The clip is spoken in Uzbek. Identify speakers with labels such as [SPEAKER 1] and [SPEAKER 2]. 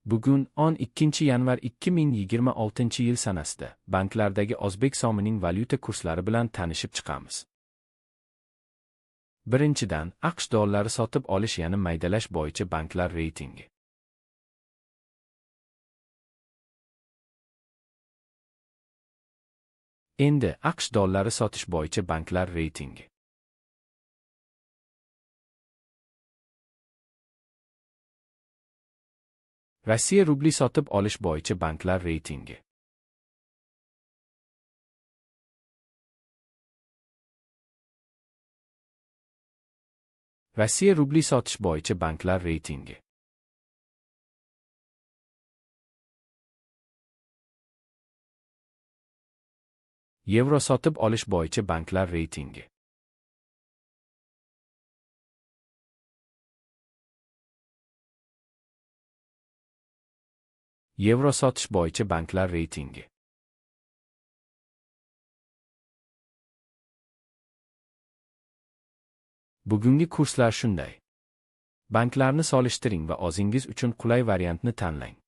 [SPEAKER 1] Bugun 12-yanvar 2026-yil sanasida banklardagi o'zbek so'mining valyuta kurslari bilan tanishib chiqamiz. Birinchidan, AQSh dollari sotib olish yana maydalash bo'yicha banklar reytingi. Endi AQSh dollari sotish bo'yicha banklar reytingi. Rossiya rubli sotib olish bo'yicha banklar reytingi. Rossiya rubli sotish bo'yicha banklar reytingi. Yevro sotib olish bo'yicha banklar reytingi. Yevro sotish bo'yicha banklar reytingi. Bugungi kurslar shunday. Banklarni solishtiring va o'zingiz uchun qulay variantni tanlang.